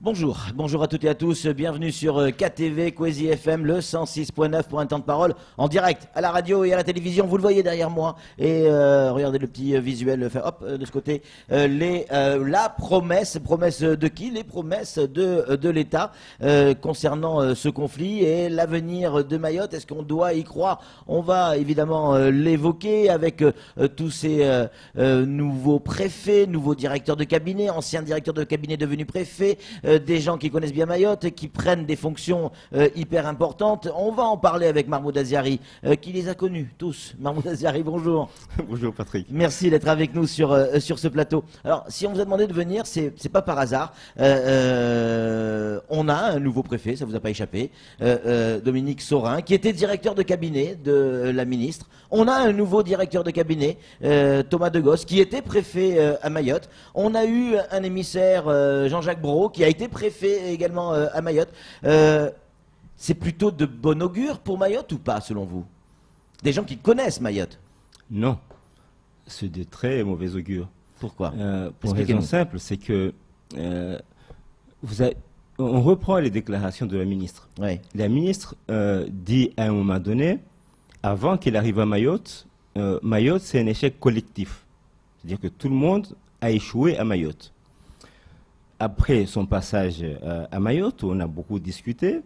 Bonjour, bonjour à toutes et à tous, bienvenue sur KTV, Kwezi FM, le 106.9 pour un temps de parole, en direct à la radio et à la télévision, vous le voyez derrière moi, et regardez le petit visuel, enfin, hop, de ce côté, la promesse de qui? Les promesses de l'État concernant ce conflit et l'avenir de Mayotte, est-ce qu'on doit y croire? On va évidemment l'évoquer avec tous ces nouveaux préfets, nouveaux directeurs de cabinet, anciens directeurs de cabinet devenus préfets, des gens qui connaissent bien Mayotte, qui prennent des fonctions hyper importantes. On va en parler avec Mahmoud Aziari, qui les a connus tous. Mahmoud Aziari, bonjour. Bonjour Patrick. Merci d'être avec nous sur ce plateau. Alors, si on vous a demandé de venir, c'est pas par hasard. On a un nouveau préfet, ça vous a pas échappé, Dominique Saurin, qui était directeur de cabinet de la ministre. On a un nouveau directeur de cabinet, Thomas Degos, qui était préfet à Mayotte. On a eu un émissaire, Jean-Jacques Brault, qui a été préfet également à Mayotte. C'est plutôt de bon augure pour Mayotte ou pas, selon vous? Des gens qui connaissent Mayotte? Non, c'est de très mauvais augure. Pourquoi? Pour une raison simple, c'est que on reprend les déclarations de la ministre. Oui. La ministre dit à un moment donné, avant qu'il arrive à Mayotte, Mayotte c'est un échec collectif. C'est-à-dire que tout le monde a échoué à Mayotte. Après son passage à Mayotte, où on a beaucoup discuté,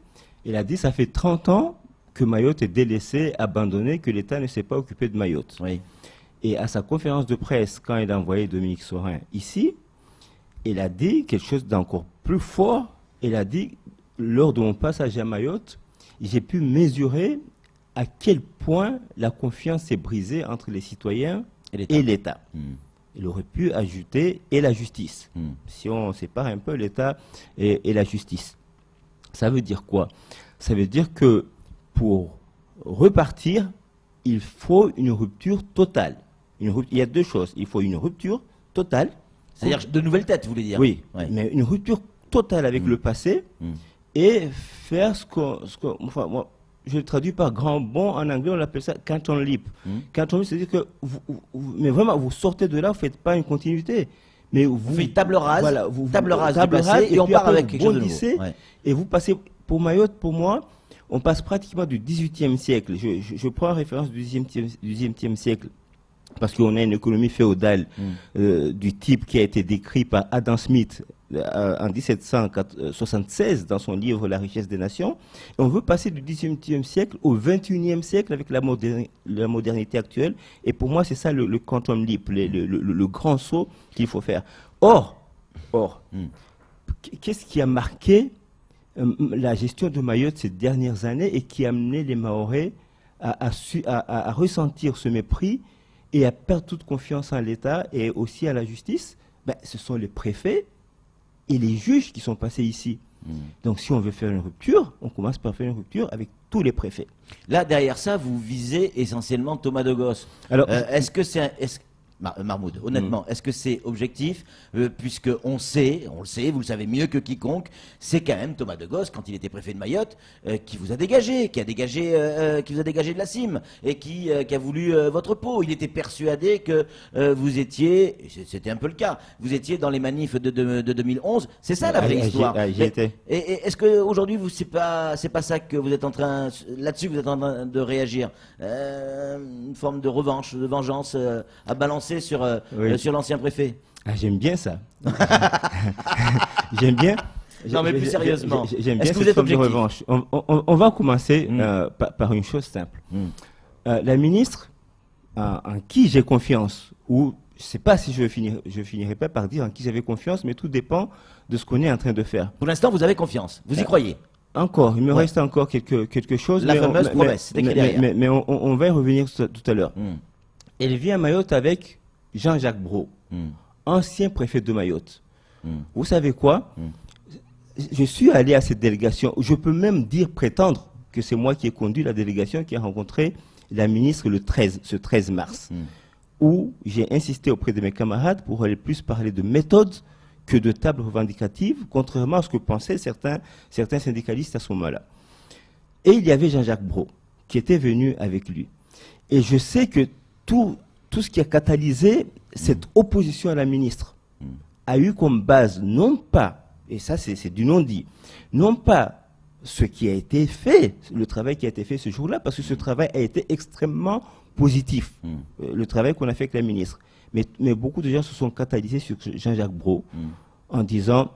il a dit ça fait 30 ans que Mayotte est délaissée, abandonnée, que l'État ne s'est pas occupé de Mayotte. Oui. Et à sa conférence de presse, quand il a envoyé Dominique Saurin ici, il a dit quelque chose d'encore plus fort. Il a dit, lors de mon passage à Mayotte, j'ai pu mesurer à quel point la confiance s'est brisée entre les citoyens et l'État. Il aurait pu ajouter « et la justice ». Si on sépare un peu l'État et la justice. Ça veut dire quoi? Ça veut dire que pour repartir, il faut une rupture totale. Il y a deux choses. Il faut une rupture totale. C'est-à-dire de nouvelles têtes, vous voulez dire? Oui, Ouais. mais une rupture totale avec le passé et faire ce qu'on... Enfin, moi, je le traduis par grand bond, en anglais on appelle ça canton leap. Canton leap, c'est-à-dire que mais vraiment vous sortez de là, vous ne faites pas une continuité. Mais vous faites table rase, voilà, table rase du passé, et on part avec quelque chose de nouveau. Ouais. Et vous passez, pour Mayotte, pour moi, on passe pratiquement du XVIIIe siècle. Je prends en référence du XVIIIe siècle. Parce qu'on a une économie féodale du type qui a été décrit par Adam Smith en 1776 dans son livre La richesse des nations. Et on veut passer du XVIIIe siècle au XXIe siècle avec la modernité actuelle. Et pour moi, c'est ça le quantum leap, le grand saut qu'il faut faire. Or, qu'est-ce qui a marqué la gestion de Mayotte ces dernières années et qui a amené les Mahorais à ressentir ce mépris et à perdre toute confiance en l'État et aussi à la justice? Ce sont les préfets et les juges qui sont passés ici. Donc si on veut faire une rupture, on commence par faire une rupture avec tous les préfets. Là, derrière ça, vous visez essentiellement Thomas Degos. Alors, est-ce que c'est... Mahmoud, honnêtement, est-ce que c'est objectif, puisque on le sait, vous le savez mieux que quiconque, c'est quand même Thomas Degos, quand il était préfet de Mayotte, qui vous a dégagé, qui vous a dégagé de la cime, et qui a voulu votre peau. Il était persuadé que vous étiez, c'était un peu le cas, vous étiez dans les manifs de 2011, c'est ça la vraie histoire. J'y étais. Et est-ce qu'aujourd'hui, c'est pas ça que vous êtes en train, là-dessus vous êtes en train de réagir, une forme de revanche, de vengeance à balancer sur l'ancien préfet? J'aime bien ça. J'aime bien. Non, mais plus sérieusement, j'aime bien est-ce que vous êtes forme de objectif? revanche. On va commencer par une chose simple. La ministre, en qui j'ai confiance, ou je ne sais pas si je finirai pas par dire en qui j'avais confiance, mais tout dépend de ce qu'on est en train de faire. Pour l'instant, vous avez confiance, vous y croyez? Encore, il me reste encore quelque chose. La fameuse promesse, c'est écrit derrière. Mais on va y revenir tout à l'heure. Elle vient à Mayotte avec Jean-Jacques Brault, ancien préfet de Mayotte. Vous savez quoi? Je suis allé à cette délégation. Je peux même prétendre que c'est moi qui ai conduit la délégation qui a rencontré la ministre ce 13 mars, où j'ai insisté auprès de mes camarades pour aller plus parler de méthode que de table revendicative, contrairement à ce que pensaient certains syndicalistes à ce moment-là. Et il y avait Jean-Jacques Brault, qui était venu avec lui. Et je sais que tout ce qui a catalysé cette opposition à la ministre a eu comme base non pas et ça c'est du non-dit, non pas ce qui a été fait, le travail qui a été fait ce jour-là, parce que ce travail a été extrêmement positif, le travail qu'on a fait avec la ministre. Mais beaucoup de gens se sont catalysés sur Jean-Jacques Brault en disant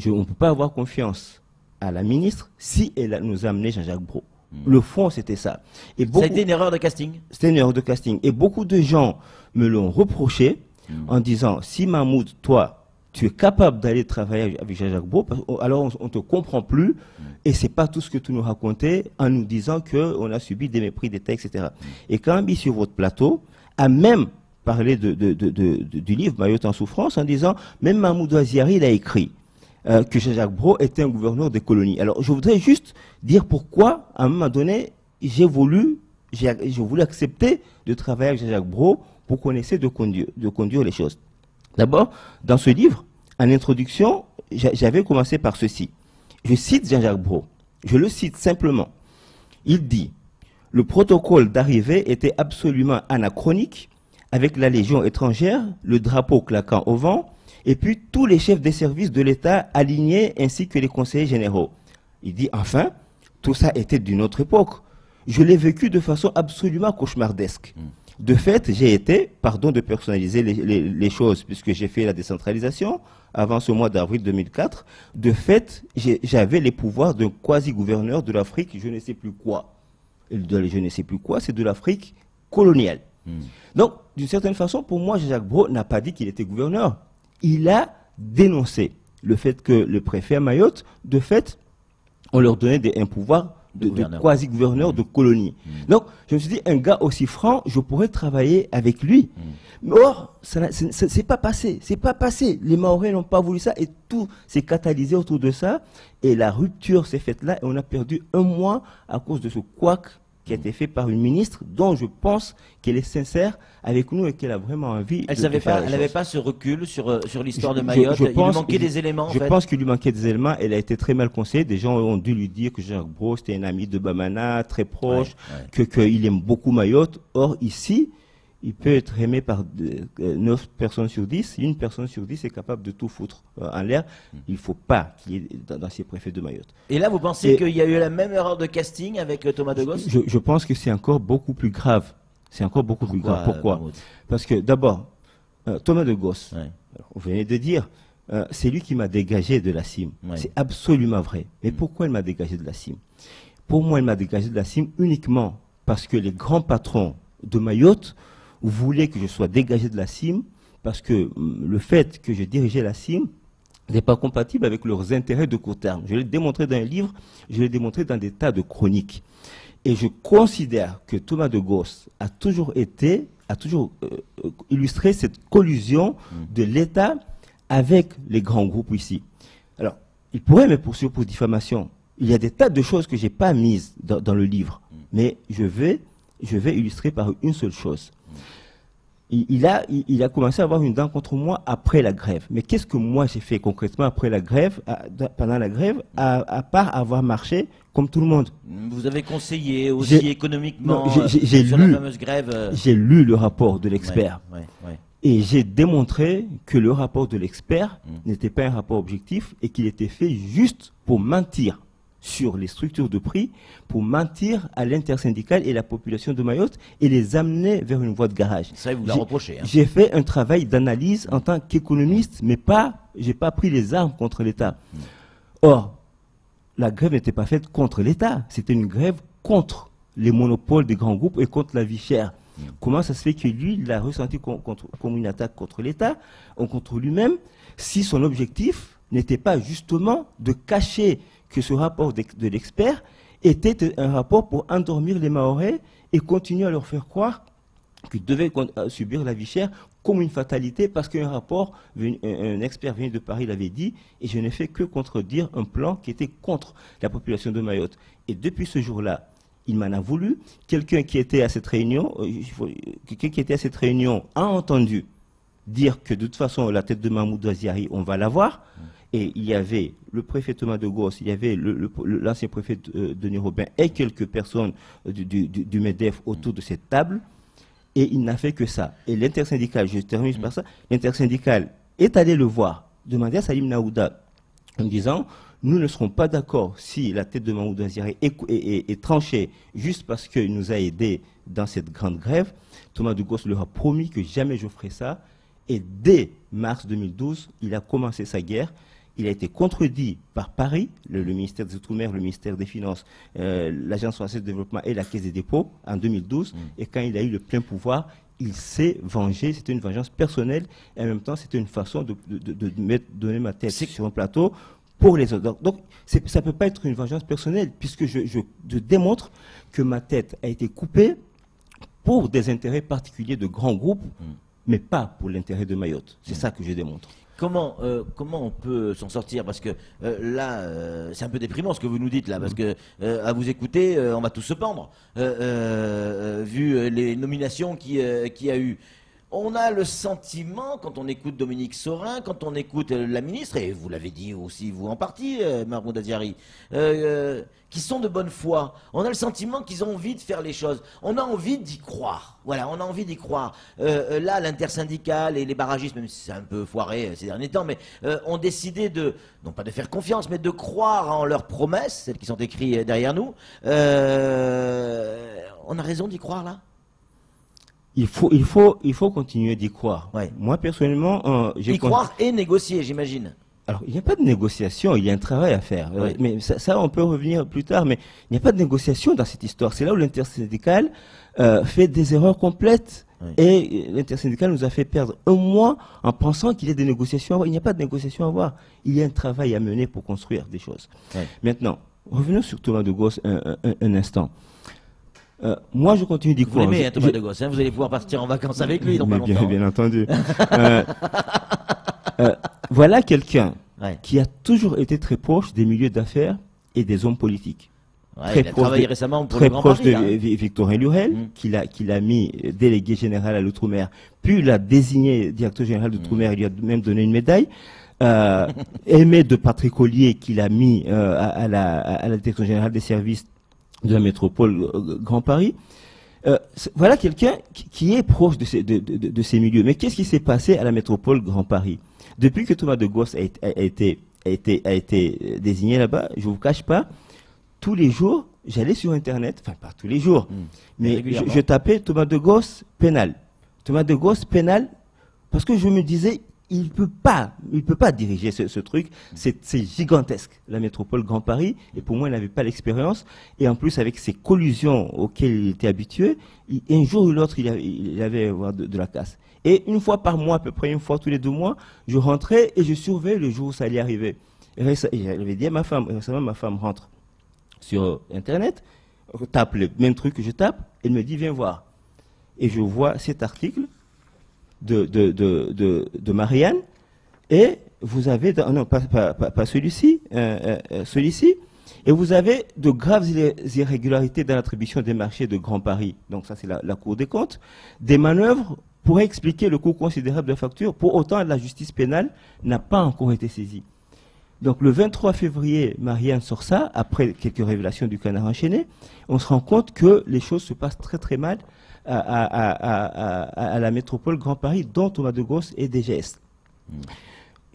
on ne peut pas avoir confiance à la ministre si elle nous a amené Jean-Jacques Brault. Le fond, c'était ça. Et ça a été une erreur de casting. C'était une erreur de casting. Et beaucoup de gens me l'ont reproché en disant, si Mahmoud, toi, tu es capable d'aller travailler avec Jean-Jacques Brault, alors on ne te comprend plus, et c'est pas tout ce que tu nous racontais en nous disant qu'on a subi des mépris d'État, etc. Et quand mis sur votre plateau, a même parlé du livre Mayotte en souffrance, en disant, même Mahmoud Ouaziari, il a écrit que Jean-Jacques Brault était un gouverneur des colonies. Alors, je voudrais juste dire pourquoi, à un moment donné, j'ai voulu accepter de travailler avec Jean-Jacques Brault pour qu'on essaie de conduire les choses. D'abord, dans ce livre, en introduction, j'avais commencé par ceci. Je cite Jean-Jacques Brault. Je le cite simplement. Il dit « Le protocole d'arrivée était absolument anachronique, avec la Légion étrangère, le drapeau claquant au vent, et puis tous les chefs des services de l'État alignés ainsi que les conseillers généraux. » Il dit enfin, tout ça était d'une autre époque. Je l'ai vécu de façon absolument cauchemardesque. De fait, j'ai été, pardon de personnaliser les choses, puisque j'ai fait la décentralisation avant ce mois d'avril 2004, de fait, j'avais les pouvoirs d'un quasi-gouverneur de l'Afrique, je ne sais plus quoi. Et je ne sais plus quoi, c'est de l'Afrique coloniale. Donc, d'une certaine façon, pour moi, Jean-Jacques Brault n'a pas dit qu'il était gouverneur. Il a dénoncé le fait que le préfet à Mayotte, de fait, on leur donnait un pouvoir de quasi-gouverneur de colonie. Donc, je me suis dit, un gars aussi franc, je pourrais travailler avec lui. Mais or, c'est pas passé. C'est pas passé. Les Mahorais n'ont pas voulu ça et tout s'est catalysé autour de ça. Et la rupture s'est faite là et on a perdu un mois à cause de ce couac qui a été fait par une ministre dont je pense qu'elle est sincère avec nous et qu'elle a vraiment envie de faire. Elle n'avait pas ce recul sur l'histoire de Mayotte. Il lui manquait des éléments. Je pense qu'il lui manquait des éléments. Elle a été très mal conseillée. Des gens ont dû lui dire que Jean-Jacques Brault était un ami de Bamana, très proche, qu'il aime beaucoup Mayotte. Or, ici, il peut être aimé par 9 personnes sur 10. Une personne sur 10 est capable de tout foutre en l'air. Il ne faut pas qu'il y ait dans ces préfets de Mayotte. Et là, vous pensez qu'il y a eu la même erreur de casting avec Thomas de Gosse? Je pense que c'est encore beaucoup plus grave. C'est encore beaucoup plus grave. Pourquoi? Parce que d'abord, Thomas de Gosse, vous venez de dire, c'est lui qui m'a dégagé de la CIM. C'est absolument vrai. Mais pourquoi il m'a dégagé de la CIM? Pour moi, il m'a dégagé de la CIM uniquement parce que les grands patrons de Mayotte voulaient que je sois dégagé de la CIM parce que le fait que je dirigeais la CIM n'est pas compatible avec leurs intérêts de court terme. Je l'ai démontré dans un livre, je l'ai démontré dans des tas de chroniques. Et je considère que Thomas de Gosse a toujours illustré cette collusion de l'État avec les grands groupes ici. Alors, il pourrait me poursuivre pour diffamation. Il y a des tas de choses que je n'ai pas mises dans le livre. Mais je vais illustrer par une seule chose. Il a commencé à avoir une dent contre moi après la grève. Mais qu'est-ce que moi j'ai fait concrètement après la grève, pendant la grève, à part avoir marché comme tout le monde? Vous avez conseillé aussi économiquement sur la fameuse grève. J'ai lu le rapport de l'expert. Et j'ai démontré que le rapport de l'expert n'était pas un rapport objectif et qu'il était fait juste pour mentir sur les structures de prix, pour mentir à l'intersyndicale et la population de Mayotte et les amener vers une voie de garage. Ça, il vous l'a reproché. J'ai fait un travail d'analyse en tant qu'économiste, mais j'ai pas pris les armes contre l'État. Or, la grève n'était pas faite contre l'État, c'était une grève contre les monopoles des grands groupes et contre la vie chère. Comment ça se fait que lui, il l'a ressenti comme une attaque contre l'État, ou contre lui-même, si son objectif n'était pas justement de cacher que ce rapport de l'expert était un rapport pour endormir les Mahorais et continuer à leur faire croire qu'ils devaient subir la vie chère comme une fatalité parce qu'un un expert venu de Paris l'avait dit et je n'ai fait que contredire un plan qui était contre la population de Mayotte. Et depuis ce jour-là, il m'en a voulu. Quelqu'un qui était à cette réunion, a entendu dire que de toute façon la tête de Mahmoud Ouaziari, on va l'avoir. Et il y avait le préfet Thomas de Gosse, il y avait l'ancien préfet Denis Robin et quelques personnes du MEDEF autour de cette table. Et il n'a fait que ça. Et l'intersyndicale, je termine par ça, l'intersyndicale est allé le voir, demander à Salim Naouda en disant nous ne serons pas d'accord si la tête de Mahmoud Aziari est tranchée juste parce qu'il nous a aidés dans cette grande grève. Thomas de Gaulle leur a promis que jamais je ferai ça. Et dès mars 2012, il a commencé sa guerre. Il a été contredit par Paris, le ministère des Outre-mer, le ministère des Finances, l'Agence française de développement et la Caisse des dépôts en 2012. Et quand il a eu le plein pouvoir, il s'est vengé. C'était une vengeance personnelle et en même temps, c'était une façon de donner ma tête sur un plateau pour les autres. Donc ça ne peut pas être une vengeance personnelle puisque je démontre que ma tête a été coupée pour des intérêts particuliers de grands groupes, mais pas pour l'intérêt de Mayotte. C'est ça que je démontre. Comment on peut s'en sortir? Parce que là, c'est un peu déprimant ce que vous nous dites là, parce que à vous écouter, on va tous se pendre, vu les nominations qu'il y a eu. On a le sentiment, quand on écoute Dominique Sorin, quand on écoute la ministre, et vous l'avez dit aussi vous en partie, Mahmoud Aziari, qui sont de bonne foi. On a le sentiment qu'ils ont envie de faire les choses. On a envie d'y croire. Voilà, on a envie d'y croire. Là, l'intersyndicale et les barragistes, même si c'est un peu foiré ces derniers temps, mais ont décidé de, non pas de faire confiance, mais de croire en leurs promesses, celles qui sont écrites derrière nous. On a raison d'y croire là? Il faut continuer d'y croire. Ouais. Moi, personnellement, y croire et négocier, j'imagine. Alors, il n'y a pas de négociation, il y a un travail à faire. Oui. Mais ça, on peut revenir plus tard. Mais il n'y a pas de négociation dans cette histoire. C'est là où l'intersyndicale fait des erreurs complètes. Oui. Et l'intersyndicale nous a fait perdre un mois en pensant qu'il y a des négociations à avoir. Il n'y a pas de négociation à avoir. Il y a un travail à mener pour construire des choses. Oui. Maintenant, revenons sur Thomas de Gaulle un instant. Moi, je continue d'y croire. Vous l'aimez, Thomas de Gaulle, hein, vous allez pouvoir partir en vacances avec lui dans pas longtemps. Bien entendu. Voilà quelqu'un qui a toujours été très proche des milieux d'affaires et des hommes politiques. Ouais, il a travaillé récemment pour très le Grand proche Paris, de Victorin Lurel, qu'il a mis délégué général à l'Outre-mer, puis l'a désigné directeur général d'Outre-mer, il lui a même donné une médaille. Aimé de Patrick Ollier, qu'il a mis à la direction générale des services de la métropole Grand Paris. Voilà quelqu'un qui est proche de ces milieux. Mais qu'est-ce qui s'est passé à la métropole Grand Paris? Depuis que Thomas de Gaulle a été désigné là-bas, je ne vous cache pas, tous les jours, j'allais sur Internet, enfin pas tous les jours, mais je tapais Thomas de Gaulle pénal. Thomas de Gaulle pénal, parce que je me disais, il peut pas diriger ce truc. C'est gigantesque, la métropole Grand Paris. Et pour moi, il n'avait pas l'expérience. Et en plus, avec ces collusions auxquelles il était habitué, un jour ou l'autre, il avait de la casse. Et une fois par mois, à peu près une fois tous les 2 mois, je rentrais et je surveillais le jour où ça allait arriver. Et j'avais dit à ma femme, récemment, ma femme rentre sur Internet, tape le même truc que je tape, elle me dit, viens voir. Et je vois cet article de Marianne, et vous avez, non pas celui-ci, celui-ci, et vous avez de graves irrégularités dans l'attribution des marchés de Grand Paris. Donc ça c'est la Cour des comptes. Des manœuvres pourraient expliquer le coût considérable de la facture. Pour autant, la justice pénale n'a pas encore été saisie. Donc le 23 février, Marianne sort ça, après quelques révélations du Canard enchaîné. On se rend compte que les choses se passent très très mal à la métropole Grand Paris, dont Thomas de Gaulle est DGS.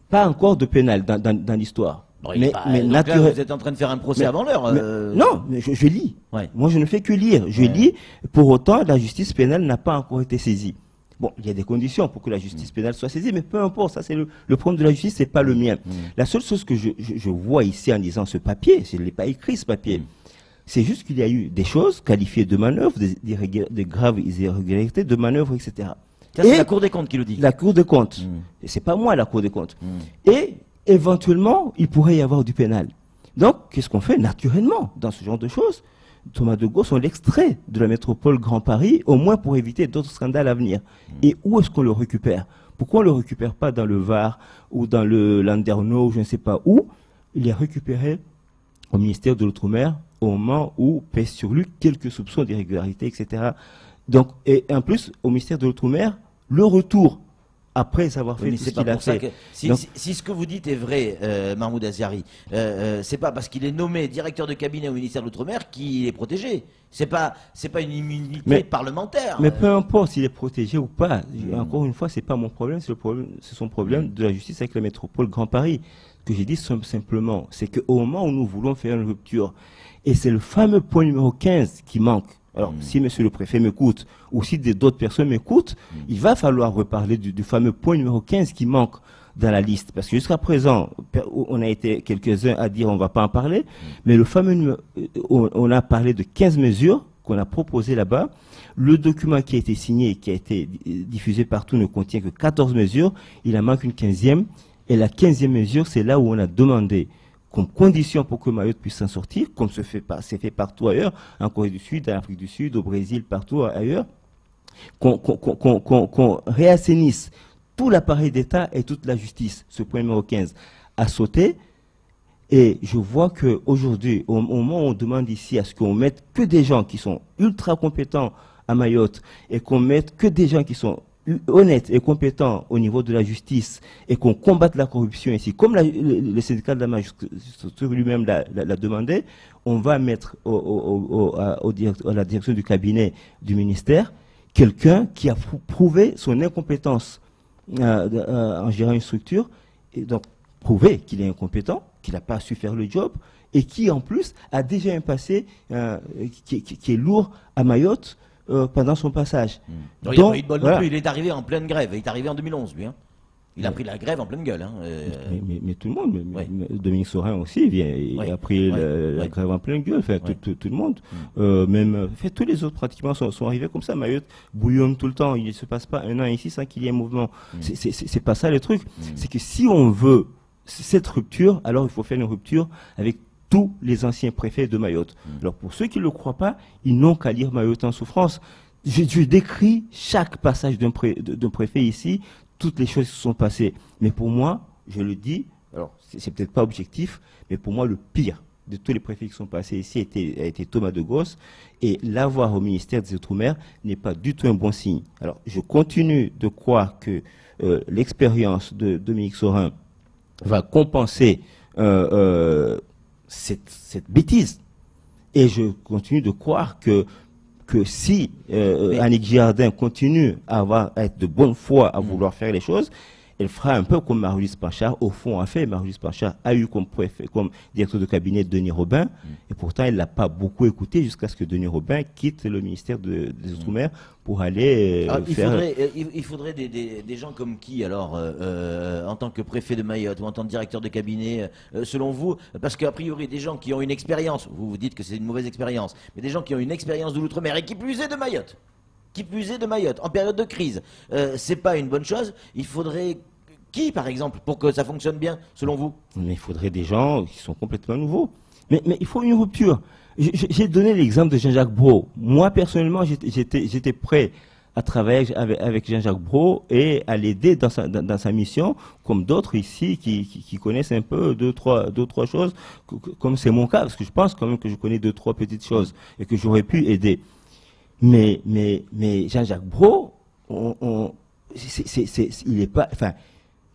Pas encore de pénal dans l'histoire. Bon, mais naturellement, vous êtes en train de faire un procès avant l'heure. Non, mais je lis. Ouais. Moi, je ne fais que lire. Je lis. Pour autant, la justice pénale n'a pas encore été saisie. Bon, il y a des conditions pour que la justice pénale soit saisie, mais peu importe. Ça, c'est le problème de la justice, c'est pas le mien. La seule chose que je vois ici en lisant ce papier, je ne l'ai pas écrit ce papier. C'est juste qu'il y a eu des choses qualifiées de manœuvres, des graves irrégularités, de manœuvres, etc. C'est la Cour des comptes qui le dit. La Cour des comptes. Et c'est pas moi la Cour des comptes. Et éventuellement, il pourrait y avoir du pénal. Donc, qu'est-ce qu'on fait naturellement dans ce genre de choses? Thomas de Gaulle, on l'extrait de la métropole Grand Paris, au moins pour éviter d'autres scandales à venir. Et où est-ce qu'on le récupère? Pourquoi on ne le récupère pas dans le Var ou dans le Landerneau, ou je ne sais pas où? Il est récupéré au ministère de l'Outre-mer au moment où pèsent sur lui quelques soupçons d'irrégularité, etc. Donc, et en plus, au ministère de l'Outre-mer, le retour, après avoir fait tout ce qu'il a fait. Si ce que vous dites est vrai, Mahmoud Aziari, c'est pas parce qu'il est nommé directeur de cabinet au ministère de l'Outre-mer qu'il est protégé. C'est pas une immunité parlementaire. Mais peu importe s'il est protégé ou pas. Encore une fois, c'est pas mon problème, c'est son problème de la justice avec la métropole Grand Paris. Ce que j'ai dit simplement, c'est qu'au moment où nous voulons faire une rupture, et c'est le fameux point numéro 15 qui manque. Alors, si monsieur le préfet m'écoute, ou si d'autres personnes m'écoutent, il va falloir reparler du fameux point numéro 15 qui manque dans la liste. Parce que jusqu'à présent, on a été quelques-uns à dire on ne va pas en parler, mais le fameux numéro, on a parlé de 15 mesures qu'on a proposées là-bas. Le document qui a été signé, qui a été diffusé partout, ne contient que 14 mesures. Il en manque une 15e. Et la 15e mesure, c'est là où on a demandé comme condition pour que Mayotte puisse s'en sortir, comme c'est fait partout ailleurs, en Corée du Sud, en Afrique du Sud, au Brésil, partout ailleurs, qu'on réassainisse tout l'appareil d'État et toute la justice. Ce point numéro 15 a sauté. Et je vois qu'aujourd'hui, au moment où on demande ici à ce qu'on mette que des gens qui sont ultra compétents à Mayotte et qu'on mette que des gens qui sont honnêtes et compétents au niveau de la justice et qu'on combatte la corruption ici, comme le syndicat de la magistrature lui-même l'a demandé, on va mettre à la direction du cabinet du ministère quelqu'un qui a prouvé son incompétence en gérant une structure, et donc prouvé qu'il est incompétent, qu'il n'a pas su faire le job, et qui en plus a déjà un passé qui est lourd à Mayotte pendant son passage. Donc, il n'a pas eu de bol non plus, il est arrivé en pleine grève, il est arrivé en 2011 lui. Il a pris la grève en pleine gueule. Mais tout le monde, Dominique Sorin aussi, il a pris la grève en pleine gueule, tout le monde. Tous les autres pratiquement sont arrivés comme ça. Mayotte bouillonne tout le temps, il ne se passe pas un an ici sans qu'il y ait un mouvement. C'est pas ça le truc. C'est que si on veut cette rupture, alors il faut faire une rupture avec tous les anciens préfets de Mayotte. Alors pour ceux qui ne le croient pas, ils n'ont qu'à lire Mayotte en souffrance. Je décris chaque passage d'un préfet ici, toutes les choses qui se sont passées. Mais pour moi, je le dis, alors c'est peut-être pas objectif, mais pour moi le pire de tous les préfets qui sont passés ici a été Thomas de Gos, et l'avoir au ministère des Outre-mer n'est pas du tout un bon signe. Alors je continue de croire que l'expérience de Dominique Sorin va compenser cette bêtise. Et je continue de croire que si Annick Girardin continue à être de bonne foi, à vouloir faire les choses, elle fera un peu comme Marie-Louise Panchard, au fond, a fait. Marie-Louise Panchard a eu comme directeur de cabinet Denis Robin, et pourtant elle ne l'a pas beaucoup écouté jusqu'à ce que Denis Robin quitte le ministère des Outre-mer pour aller il faudrait des gens comme qui, alors, en tant que préfet de Mayotte ou en tant que directeur de cabinet, selon vous, parce qu'a priori, des gens qui ont une expérience, vous dites que c'est une mauvaise expérience, mais des gens qui ont une expérience de l'Outre-mer et qui plus est de Mayotte, en période de crise, c'est pas une bonne chose. Il faudrait qui, par exemple, pour que ça fonctionne bien, selon vous? Mais il faudrait des gens qui sont complètement nouveaux. Mais il faut une rupture. J'ai donné l'exemple de Jean-Jacques Brault. Moi, personnellement, j'étais prêt à travailler avec Jean-Jacques Brault et à l'aider dans sa mission, comme d'autres ici qui connaissent un peu deux, trois choses, comme c'est mon cas, parce que je pense quand même que je connais 2-3 petites choses et que j'aurais pu aider. Mais Jean-Jacques Brault, il n'est pas... Enfin,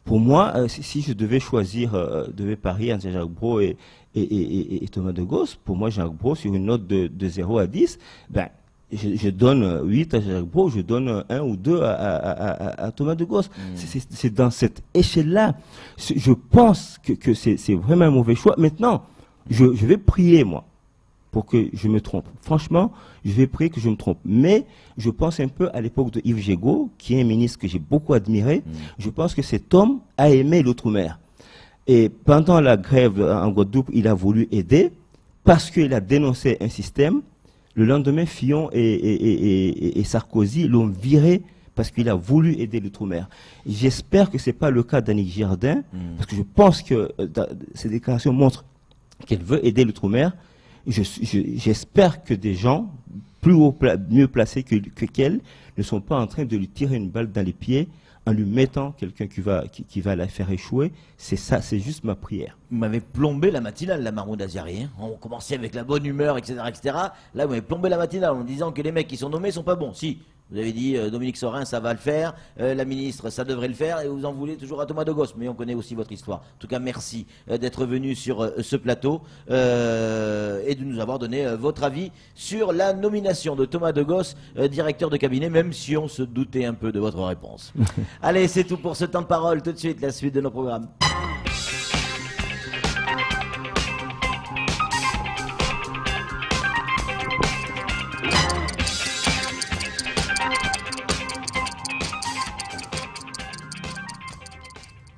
pour moi, si je devais choisir, devais parier entre Jean-Jacques Brault et Thomas de Gos, pour moi, Jean-Jacques Brault, sur une note de 0 à 10, ben, je donne 8 à Jean-Jacques Brault, je donne 1 ou 2 à Thomas de Gos. C'est dans cette échelle-là. Je pense que c'est vraiment un mauvais choix. Maintenant, je vais prier, moi, pour que je me trompe. Franchement, je vais prier que je me trompe. Mais je pense un peu à l'époque de Yves Jégo, qui est un ministre que j'ai beaucoup admiré. Je pense que cet homme a aimé l'Outre-mer. Et pendant la grève en Guadeloupe, il a voulu aider parce qu'il a dénoncé un système. Le lendemain, Fillon et Sarkozy l'ont viré parce qu'il a voulu aider l'Outre-mer. J'espère que ce n'est pas le cas d'Annick Girardin, parce que je pense que ces déclarations montrent qu'elle veut aider l'Outre-mer. J'espère que des gens mieux placés qu'elle ne sont pas en train de lui tirer une balle dans les pieds en lui mettant quelqu'un qui va la faire échouer. C'est ça, c'est juste ma prière. Vous m'avez plombé la matinale, la Mahmoud Aziari. Hein. On commençait avec la bonne humeur, etc., etc. Là, vous m'avez plombé la matinale en disant que les mecs qui sont nommés sont pas bons. Si, vous avez dit Dominique Sorin, ça va le faire, la ministre, ça devrait le faire, et vous en voulez toujours à Thomas de Gos. Mais on connaît aussi votre histoire. En tout cas, merci d'être venu sur ce plateau et de nous avoir donné votre avis sur la nomination de Thomas de Gos, directeur de cabinet, même si on se doutait un peu de votre réponse. Allez, c'est tout pour ce temps de parole. Tout de suite, la suite de nos programmes.